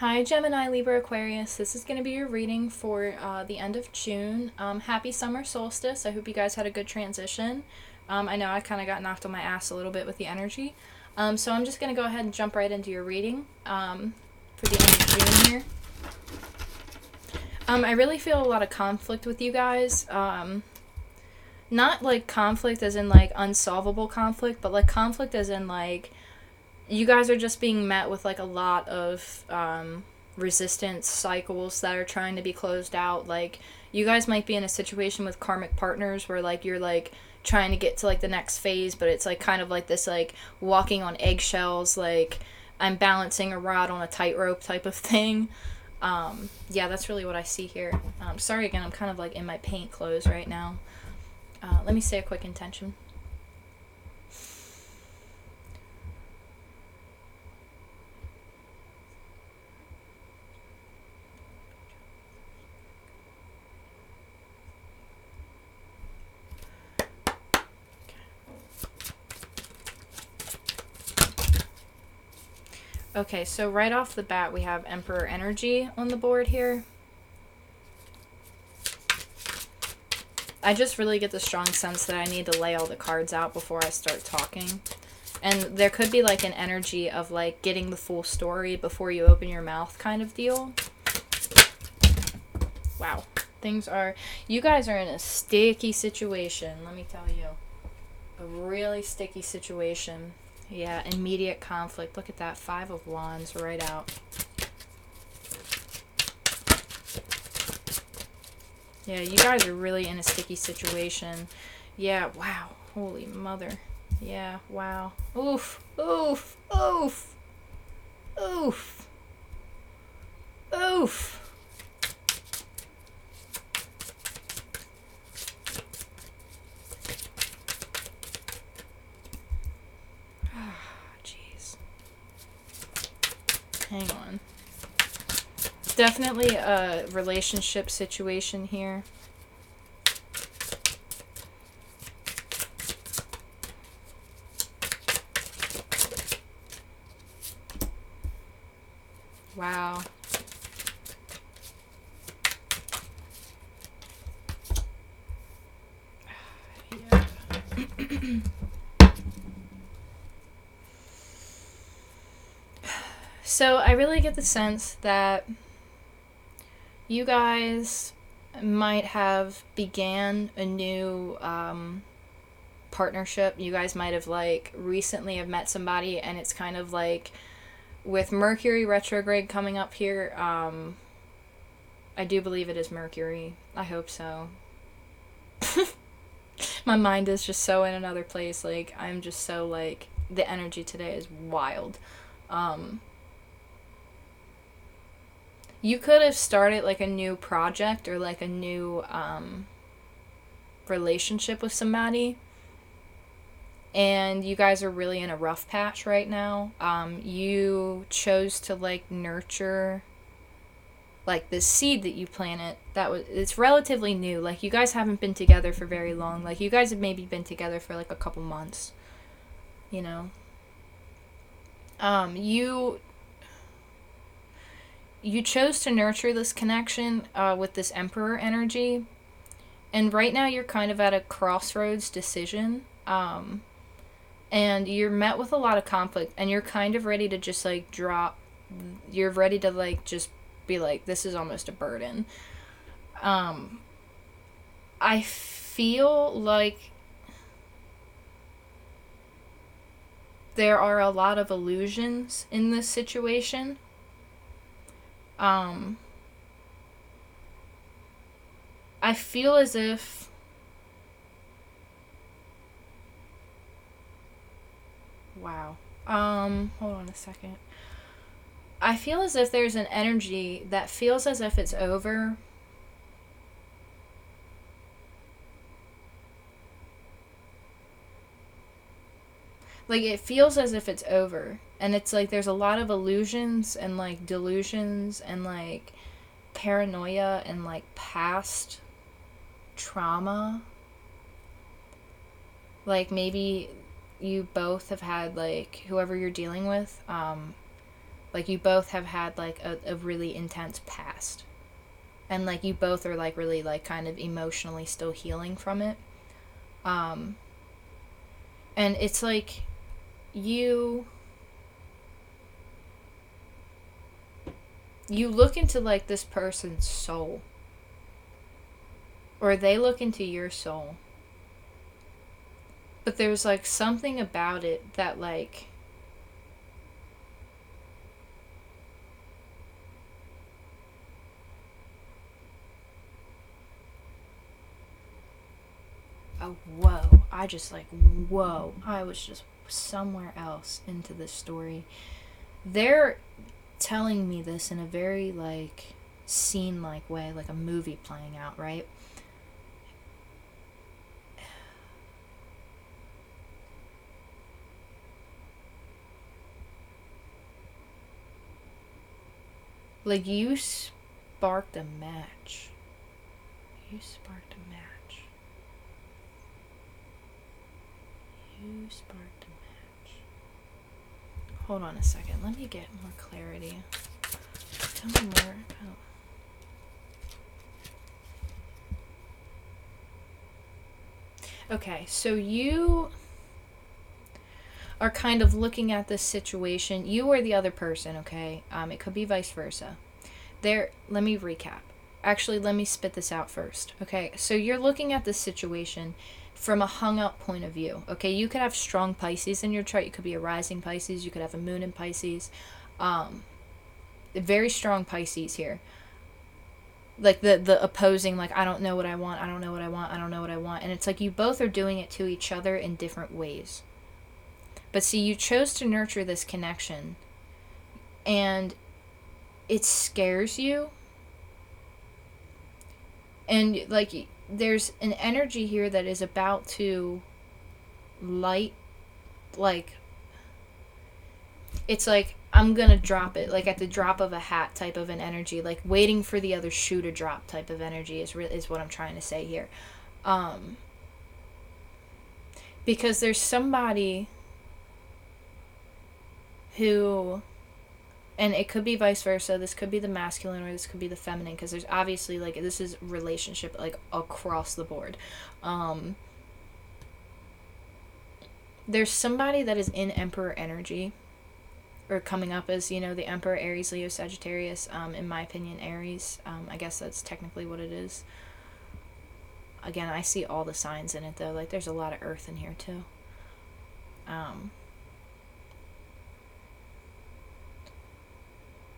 Hi, Gemini Libra Aquarius. This is going to be your reading for the end of June. Happy summer solstice. I hope you guys had a good transition. I know I kind of got knocked on my ass a little bit with the energy. So I'm just going to go ahead and jump right into your reading for the end of June here. I really feel a lot of conflict with you guys. Not like conflict as in like unsolvable conflict, but like conflict as in like you guys are just being met with like a lot of resistance cycles that are trying to be closed out. Like you guys might be in a situation with karmic partners where like you're like trying to get to like the next phase, but it's like kind of like this like walking on eggshells, like I'm balancing a rod on a tightrope type of thing. Yeah, that's really what I see here. Sorry again, I'm kind of like in my paint clothes right now. Let me say a quick intention. Okay, so right off the bat, we have Emperor energy on the board here. I just really get the strong sense that I need to lay all the cards out before I start talking. And there could be like an energy of like getting the full story before you open your mouth kind of deal. Wow. You guys are in a sticky situation, let me tell you. A really sticky situation. Yeah, immediate conflict. Look at that, 5 of Wands right out. Yeah, you guys are really in a sticky situation. Yeah, wow. Holy mother. Yeah, wow. Oof, oof, oof, oof, oof. Jeez. Hang on. Definitely a relationship situation here. Wow. Yeah. So I really get the sense that you guys might have began a new partnership. You guys might have like recently have met somebody, and it's kind of like with Mercury retrograde coming up here. I do believe it is Mercury. I hope so. My mind is just so in another place. Like I'm just so like the energy today is wild. You could have started like a new project or like a new relationship with somebody, and you guys are really in a rough patch right now. You chose to like nurture like this seed that you planted it's relatively new. Like you guys haven't been together for very long. Like you guys have maybe been together for like a couple months, you know. You chose to nurture this connection with this Emperor energy. And right now you're kind of at a crossroads decision. And you're met with a lot of conflict. And you're kind of ready to just like drop. You're ready to like just be like, this is almost a burden. I feel like there are a lot of illusions in this situation. I feel as if wow. Hold on a second. I feel as if there's an energy that feels as if it's over. Like it feels as if it's over. And it's like there's a lot of illusions and like delusions and like paranoia and like past trauma. Like maybe you both have had like whoever you're dealing with Like, you both have had, like, a really intense past. And, like, you both are, like, really, like, kind of emotionally still healing from it. And it's, like, you look into, like, this person's soul. Or they look into your soul. But there's, like, something about it that, like... Oh, whoa. I just, like, whoa. I was just somewhere else into this story. They're telling me this in a very, like, scene-like way, like a movie playing out, right? Like, you sparked a match. You sparked a match. You sparked a match. Hold on a second. Let me get more clarity. Tell me more. Oh. Okay, so you are kind of looking at this situation. You or the other person, okay? It could be vice versa. Let me recap. Actually, let me spit this out first. Okay, so you're looking at this situation from a hung up point of view. Okay, you could have strong Pisces in your chart. You could be a rising Pisces. You could have a moon in Pisces. Very strong Pisces here. Like the opposing, like, I don't know what I want. I don't know what I want. I don't know what I want. And it's like you both are doing it to each other in different ways. But see, you chose to nurture this connection. And it scares you. And, like, there's an energy here that is about to light, like, it's like, I'm gonna drop it, like, at the drop of a hat type of an energy, like, waiting for the other shoe to drop type of energy is what I'm trying to say here. Because there's somebody who... And it could be vice versa. This could be the masculine or this could be the feminine. Because there's obviously, like, this is relationship, like, across the board. There's somebody that is in Emperor energy. Or coming up as, the Emperor, Aries, Leo, Sagittarius. In my opinion, Aries. I guess that's technically what it is. Again, I see all the signs in it, though. Like, there's a lot of earth in here, too.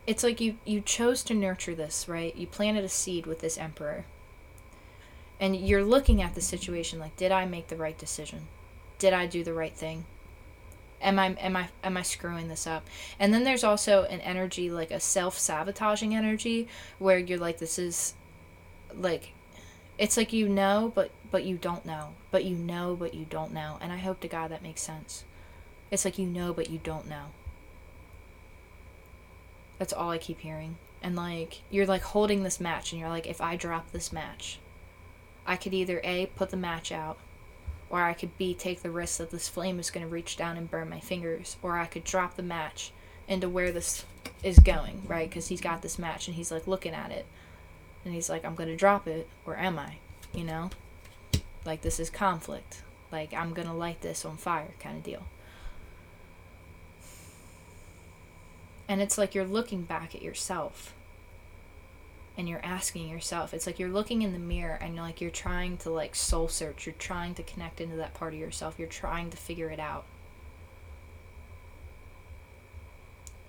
It's like you chose to nurture this, right? You planted a seed with this Emperor. And you're looking at the situation like, did I make the right decision? Did I do the right thing? Am I screwing this up? And then there's also an energy, like a self-sabotaging energy, where you're like, this is, like, it's like but you don't know. But you know, but you don't know. And I hope to God that makes sense. It's like but you don't know. That's all I keep hearing. And, like, you're, like, holding this match, and you're like, if I drop this match, I could either A, put the match out, or I could B, take the risk that this flame is going to reach down and burn my fingers, or I could drop the match into where this is going, right? Because he's got this match, and he's, like, looking at it, and he's like, I'm going to drop it, or am I? Like, this is conflict. Like, I'm going to light this on fire kind of deal. And it's like you're looking back at yourself. And you're asking yourself. It's like you're looking in the mirror and you're trying to, like, soul search. You're trying to connect into that part of yourself. You're trying to figure it out.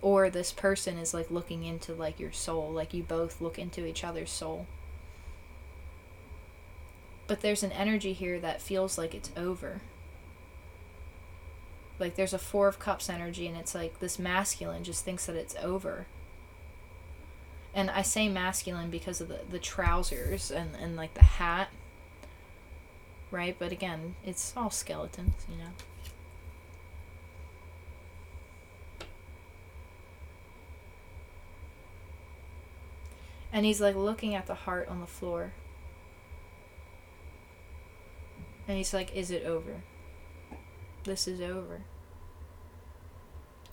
Or this person is, like, looking into, like, your soul. Like, you both look into each other's soul. But there's an energy here that feels like it's over. Like, there's a Four of Cups energy, and it's like this masculine just thinks that it's over. And I say masculine because of the trousers and like the hat. Right? But again, it's all skeletons, And he's, like, looking at the heart on the floor. And he's like, is it over? This is over.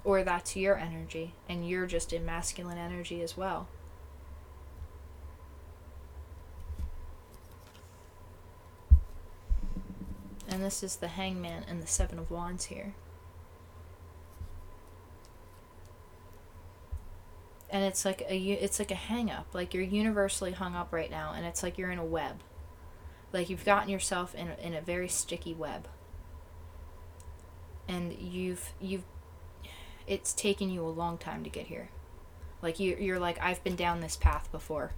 Or that's your energy, and you're just in masculine energy as well. And this is the Hangman and the Seven of Wands here. And it's like a hang up. Like, you're universally hung up right now, and it's like you're in a web. Like, you've gotten yourself in a very sticky web. And it's taken you a long time to get here. Like, you're like, I've been down this path before.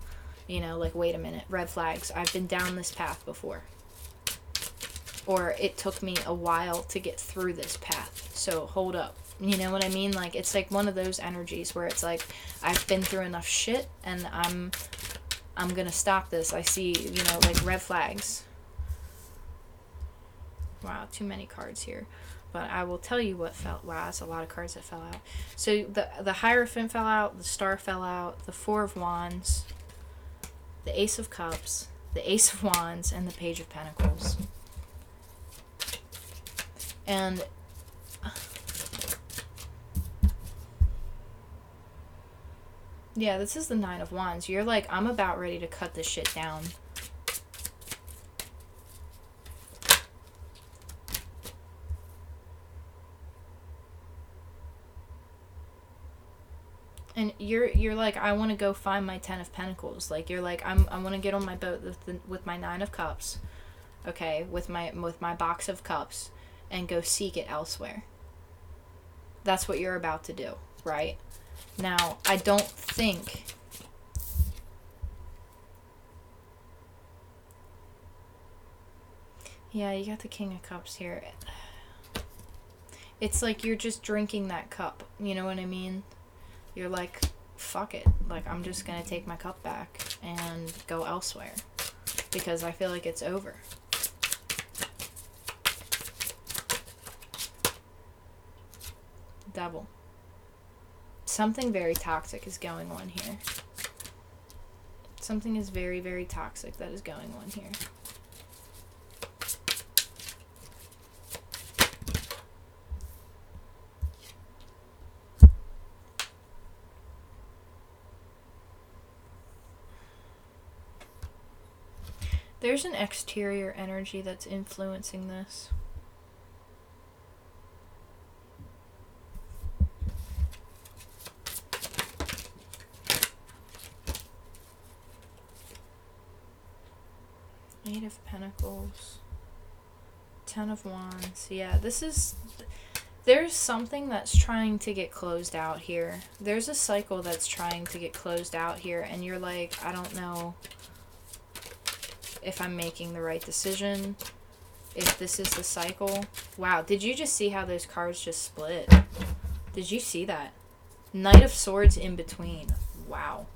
You know, like, wait a minute, red flags. I've been down this path before. Or it took me a while to get through this path, so hold up. You know what I mean? Like, it's like one of those energies where it's like, I've been through enough shit, and I'm gonna stop this. I see, you know, like, red flags. Wow, too many cards here. But I will tell you what fell. Wow, that's a lot of cards that fell out. So the Hierophant fell out, the Star fell out, the Four of Wands, the Ace of Cups, the Ace of Wands, and the Page of Pentacles. And yeah, this is the Nine of Wands. You're like, I'm about ready to cut this shit down. And you're like, I want to go find my Ten of Pentacles. Like, you're like, I want to get on my boat with my Nine of Cups, okay, with my box of cups, and go seek it elsewhere. That's what you're about to do, right? Now, I don't think... Yeah, you got the King of Cups here. It's like you're just drinking that cup. You know what I mean? You're like, fuck it. Like, I'm just gonna take my cup back and go elsewhere. Because I feel like it's over. Devil. Something very toxic is going on here. Something is very, very toxic that is going on here. There's an exterior energy that's influencing this. Eight of Pentacles. Ten of Wands. Yeah, this is... There's something that's trying to get closed out here. There's a cycle that's trying to get closed out here, and you're like, I don't know if I'm making the right decision, if this is the cycle. Wow, did you just see how those cards just split? Did you see that? Knight of Swords in between. Wow.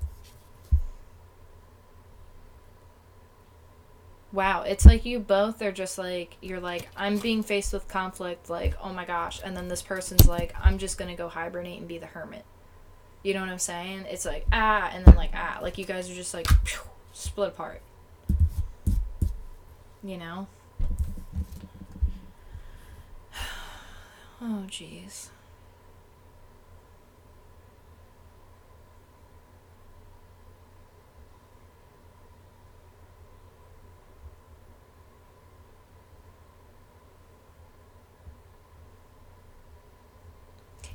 Wow, it's like you both are just like, you're like, I'm being faced with conflict, like, oh my gosh, and then this person's like, I'm just gonna go hibernate and be the hermit. You know what I'm saying? It's like, ah, and then like, ah. Like, you guys are just like, phew, split apart. You know? Oh, jeez.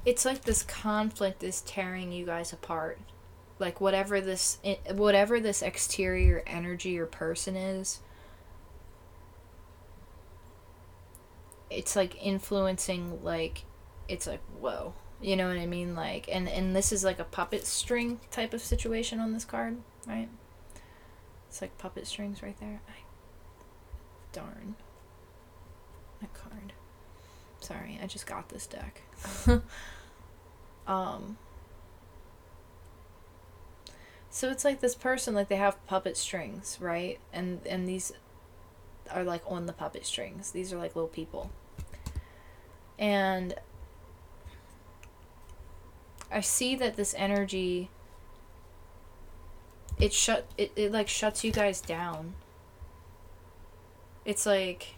It's like this conflict is tearing you guys apart. Like, whatever this exterior energy or person is, it's like influencing, like, it's like, whoa. You know what I mean? Like, and this is like a puppet string type of situation on this card, right? It's like puppet strings right there. Darn. That card. Sorry, I just got this deck. So it's like this person, like, they have puppet strings, right? And these are like on the puppet strings. These are like little people. And I see that this energy, it like shuts you guys down. It's like,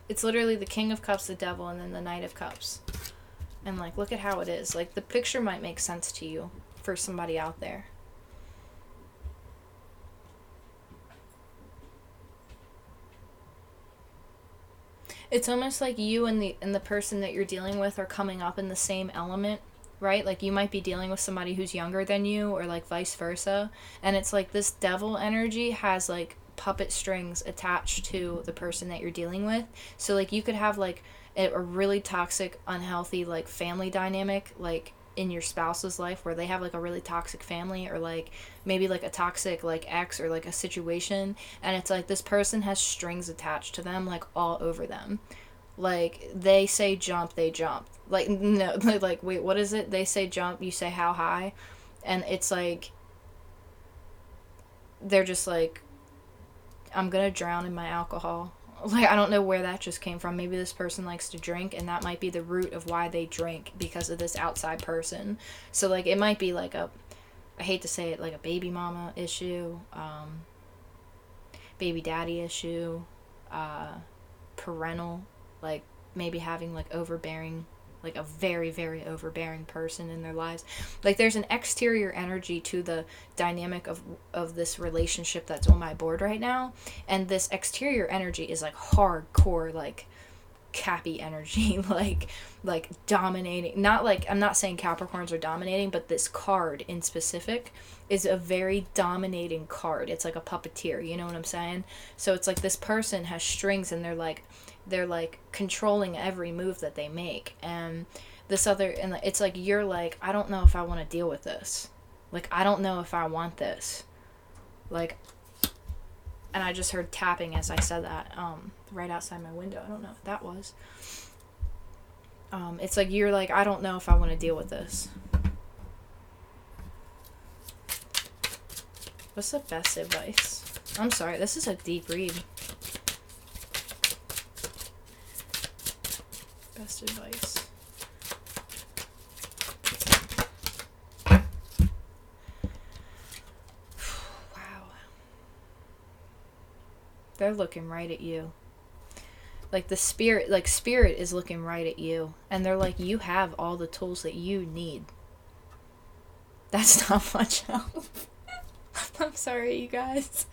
it's literally the King of Cups, the Devil, and then the Knight of Cups. And, like, look at how it is. Like, the picture might make sense to you for somebody out there. It's almost like you and the person that you're dealing with are coming up in the same element, right? Like, you might be dealing with somebody who's younger than you, or like vice versa. And it's like this devil energy has like puppet strings attached to the person that you're dealing with. So like you could have like a really toxic, unhealthy like family dynamic, like in your spouse's life, where they have like a really toxic family, or like maybe like a toxic like ex, or like a situation, and it's like this person has strings attached to them like all over them. Like, they say jump, they jump. Like, no, like, wait, what is it? They say jump, you say how high. And it's like they're just like, I'm gonna drown in my alcohol. Like, I don't know where that just came from. Maybe this person likes to drink, and that might be the root of why they drink, because of this outside person. So, like, it might be like a, I hate to say it, like a baby mama issue, baby daddy issue, parental, like, maybe having, like, overbearing, like a very, very overbearing person in their lives. Like, there's an exterior energy to the dynamic of this relationship that's on my board right now. And this exterior energy is like hardcore, like Cappy energy, like dominating. Not like, I'm not saying Capricorns are dominating, but this card in specific is a very dominating card. It's like a puppeteer, you know what I'm saying? So it's like this person has strings, and they're like controlling every move that they make. And this other, and it's like, you're like, I don't know if I want to deal with this. Like, I don't know if I want this. Like, and I just heard tapping as I said that, right outside my window. I don't know what that was. It's like, you're like, I don't know if I want to deal with this. What's the best advice? I'm sorry, this is a deep read. Best advice. Wow. They're looking right at you. Like, the spirit, like, spirit is looking right at you. And they're like, you have all the tools that you need. That's not much help. I'm sorry, you guys.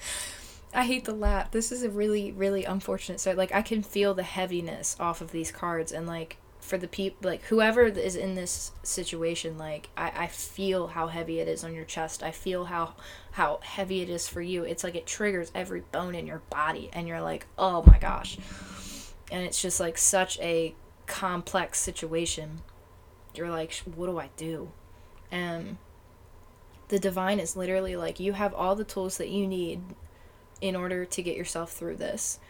I hate the lap. This is a really, really unfortunate side. Like, I can feel the heaviness off of these cards. And, like, for the people, like, whoever is in this situation, like, I feel how heavy it is on your chest. I feel how heavy it is for you. It's like it triggers every bone in your body. And you're like, oh my gosh. And it's just, like, such a complex situation. You're like, what do I do? And the divine is literally like, you have all the tools that you need in order to get yourself through this.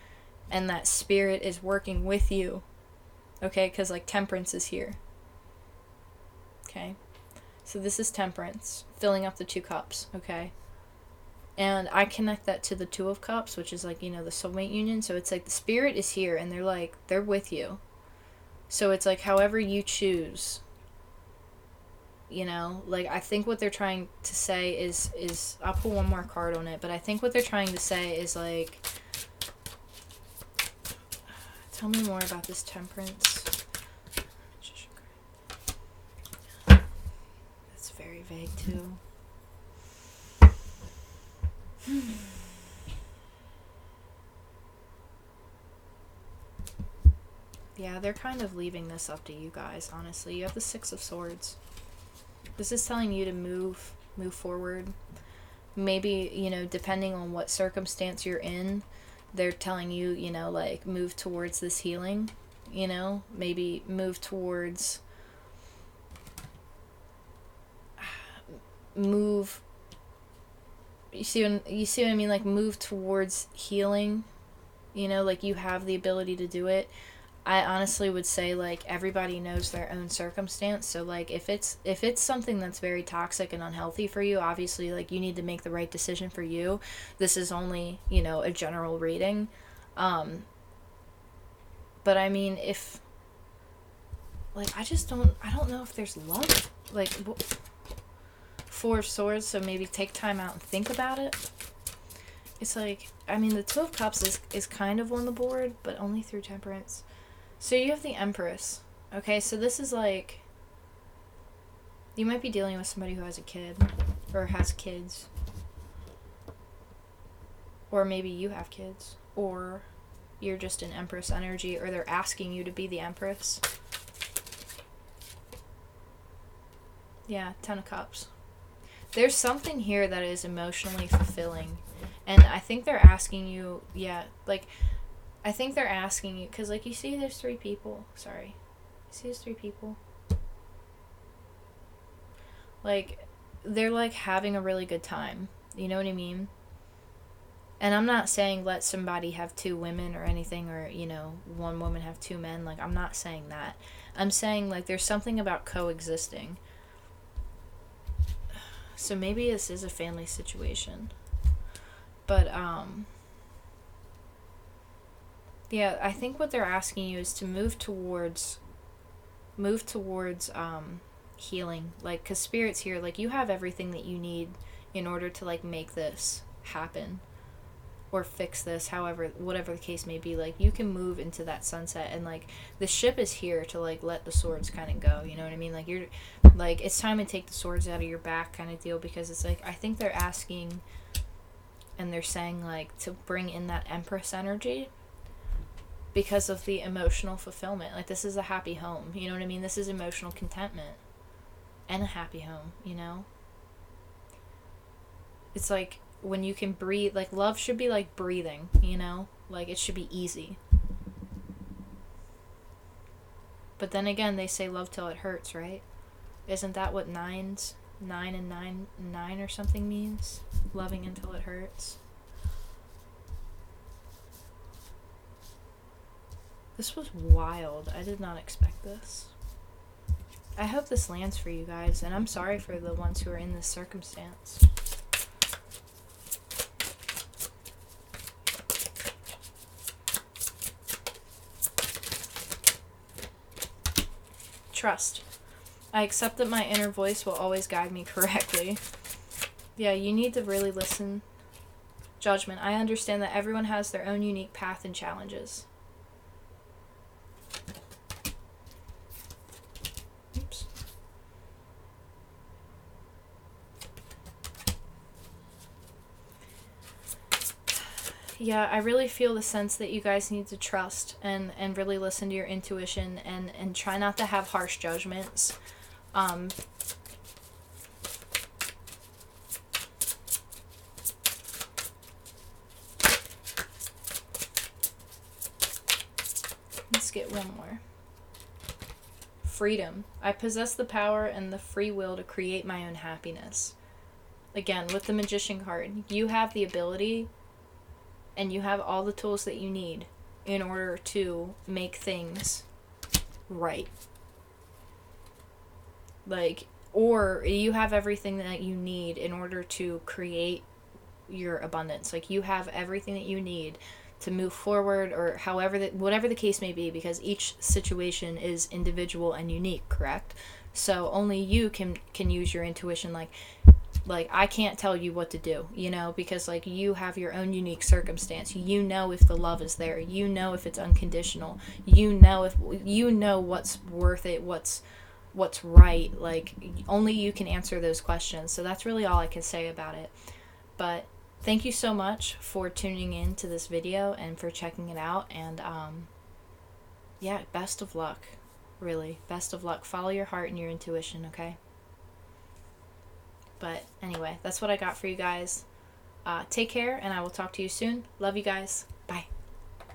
And that spirit is working with you. Okay? Because, like, temperance is here. Okay? So this is temperance, filling up the 2 cups. Okay? And I connect that to the 2 of cups, which is, like, you know, the soulmate union. So it's like the spirit is here, and they're like, they're with you. So it's like, however you choose, you know, like, I think what they're trying to say is I'll pull one more card on it, but I think what they're trying to say is, like, tell me more about this temperance. That's very vague too. Yeah, they're kind of leaving this up to you guys, honestly. You have the 6 of Swords. This is telling you to move forward. Maybe, you know, depending on what circumstance you're in, they're telling you, you know, like, move towards this healing, you know? Maybe move towards... move... You see what I mean? Like, move towards healing, you know? Like, you have the ability to do it. I honestly would say, like, everybody knows their own circumstance. So, like, if it's something that's very toxic and unhealthy for you, obviously, like, you need to make the right decision for you. This is only, you know, a general reading. But I mean, if, like, I don't know if there's love. Like, 4 of Swords, so maybe take time out and think about it. It's like, I mean, the 2 of Cups is kind of on the board, but only through temperance. So you have the Empress. Okay, so this is like, You might be dealing with somebody who has a kid, or has kids. Or maybe you have kids, or you're just in Empress energy, or they're asking you to be the Empress. Yeah, 10 of Cups. There's something here that is emotionally fulfilling. And I think they're asking you, yeah, like, I think they're asking you, because, like, you see there's 3 people. Sorry. You see there's 3 people? Like, they're, like, having a really good time. You know what I mean? And I'm not saying let somebody have 2 women or anything, or, you know, 1 woman have 2 men. Like, I'm not saying that. I'm saying, like, there's something about coexisting. So maybe this is a family situation. But, yeah, I think what they're asking you is to move towards, healing. Like, because Spirit's here, like, you have everything that you need in order to, like, make this happen. Or fix this, however, whatever the case may be. Like, you can move into that sunset, and, like, the ship is here to, like, let the swords kind of go, you know what I mean? Like, you're, like, it's time to take the swords out of your back kind of deal, because it's, like, I think they're asking, and they're saying, like, to bring in that Empress energy, because of the emotional fulfillment. Like, this is a happy home, you know what I mean? This is emotional contentment, and a happy home, you know? It's, like, when you can breathe, like, love should be like breathing, you know? Like, it should be easy. But then again, they say love till it hurts, right? Isn't that what 9 and 9 or something means? Loving until it hurts. This was wild. I did not expect this. I hope this lands for you guys, and I'm sorry for the ones who are in this circumstance. Trust. I accept that my inner voice will always guide me correctly. Yeah, you need to really listen. Judgment. I understand that everyone has their own unique path and challenges. Oops. Yeah, I really feel the sense that you guys need to trust and really listen to your intuition, and try not to have harsh judgments. Let's get one more. Freedom. I possess the power and the free will to create my own happiness. Again, with the Magician card, you have the ability and you have all the tools that you need in order to make things right. Like, or you have everything that you need in order to create your abundance. Like, you have everything that you need to move forward, or whatever the case may be, because each situation is individual and unique, correct? So only you can use your intuition. Like, I can't tell you what to do, you know, because, like, you have your own unique circumstance. You know if the love is there. You know if it's unconditional. You know what's worth it, what's right. Like, only you can answer those questions. So that's really all I can say about it. But thank you so much for tuning in to this video and for checking it out. And, yeah, best of luck. Really, best of luck. Follow your heart and your intuition, okay? But anyway, that's what I got for you guys. Take care, and I will talk to you soon. Love you guys. Bye.